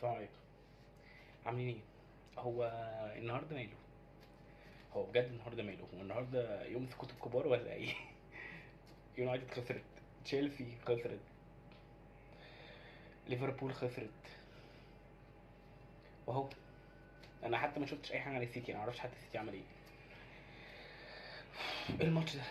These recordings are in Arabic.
السلام عليكم. عاملين ايه؟ هو النهارده ماله؟ هو بجد النهارده ماله؟ هو النهارده يوم سكوت الكبار ولا ايه؟ يونايتد خسرت، تشيلسي خسرت، ليفربول خسرت، واهو انا حتى ما شفتش اي حاجه عن السيتي، انا ما اعرفش حتى السيتي عمل ايه. إيه الماتش ده؟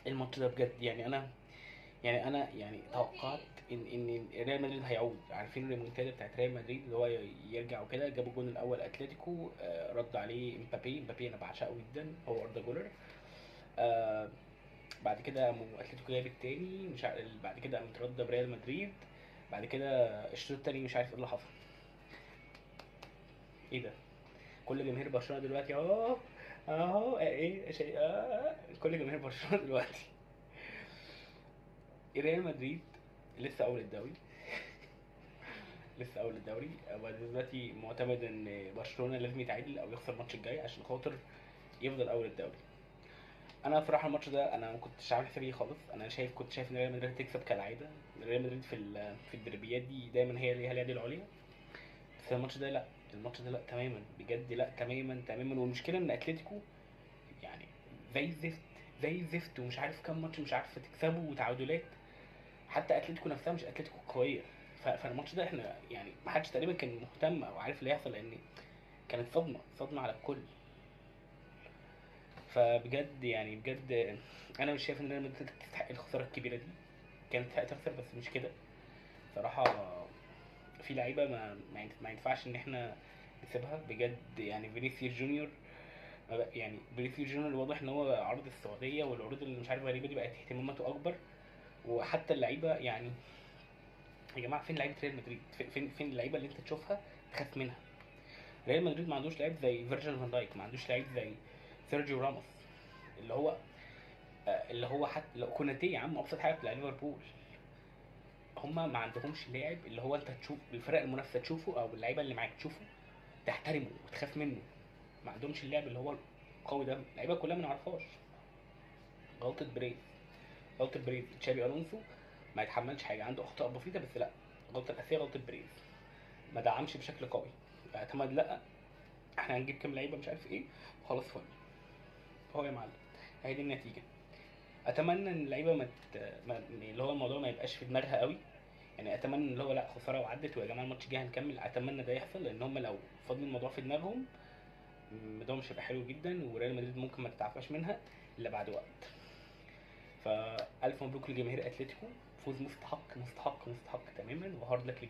إيه الماتش ده بجد؟ يعني انا توقعت ان ريال مدريد هيعود، عارفين الريمونتادا بتاعت ريال مدريد اللي هو يرجع وكده. جابوا الجون الاول اتلتيكو، رد عليه امبابي انا بعشقه جدا، هو اردا جولر. آه، بعد كده قاموا اتلتيكو جايب التاني، مش عارف، بعد كده قامت رده بريال مدريد. بعد كده الشوط التاني مش عارف ايه اللي حصل. ايه ده؟ كل جماهير برشلونه دلوقتي اهو ايه شيء كل جماهير برشلونه دلوقتي. ريال مدريد لسه اول الدوري، لسه اول الدوري. بعد دلوقتي معتمد ان برشلونه لازم يتعادل او يخسر الماتش الجاي عشان خاطر يفضل اول الدوري. انا بصراحه الماتش ده انا ما كنتش عامل حسابي خالص. انا كنت شايف ان ريال مدريد تكسب كالعاده. ريال مدريد في الدربيات دي دايما هي ليها اليد العليا. بس الماتش ده لا، الماتش ده لا تماما، بجد لا تماما تماما. والمشكله ان اتلتيكو يعني زي الزفت، زي الزفت، ومش عارف كام ماتش مش عارف تكسبه وتعادلات. حتى اتلتيكو نفسها مش اتلتيكو قويه. فالماتش ده احنا يعني ما حدش تقريبا كان مهتم او عارف اللي هيحصل، لان كانت صدمه على الكل. فبجد يعني بجد انا مش شايف ان ريال مدريد تستحق الخساره الكبيره دي. كانت هتخسر بس مش كده صراحه. في لعيبه ما ينفعش ان احنا نسيبها بجد. يعني فينيسيوس جونيور، يعني فينيسيوس جونيور واضح ان هو عرض السعوديه والعروض اللي مش عارف غريبه دي بقت اهتماماته اكبر. وحتى اللعيبه يعني، يا جماعه فين لعيبه ريال مدريد؟ فين اللعيبه اللي انت تشوفها تخاف منها؟ ريال مدريد ما عندوش لعيب زي فيرجيل فان دايك، ما عندوش لعيب زي سيرجيو راموس، اللي هو حتى لو كوناتي يا عم ابسط حاجه بتاع ليفربول. هما ما عندهمش لاعب اللي هو انت تشوف الفرق المنافسه تشوفه او اللعيبه اللي معاك تشوفه تحترمه وتخاف منه. ما عندهمش اللعب اللي هو القوي ده. اللعيبه كلها ما نعرفهاش. غلطه بريز، غلطه بريز. تشابي الونسو ما يتحملش حاجه، عنده اخطاء بسيطه بس لا، الغلطه الاساسيه غلطه بريز. ما دعمش بشكل قوي، اعتمد لا احنا هنجيب كام لعيبه مش عارف ايه خلاص فل. هو يا معلم هي دي النتيجه. اتمنى ان اللعيبه اللي هو الموضوع ما يبقاش في دماغها قوي. يعني اتمنى ان هو لا خساره وعدت ويا جماعه الماتش الجاي هنكمل. اتمنى ده يحصل، لان هم لو فضلوا الموضوع في دماغهم الموضوع مش هيبقى حلو جدا، وريال مدريد ممكن ما تتعافاش منها الا بعد وقت. فالف مبروك لجماهير اتلتيكو، فوز مستحق مستحق مستحق تماما، وهارد لك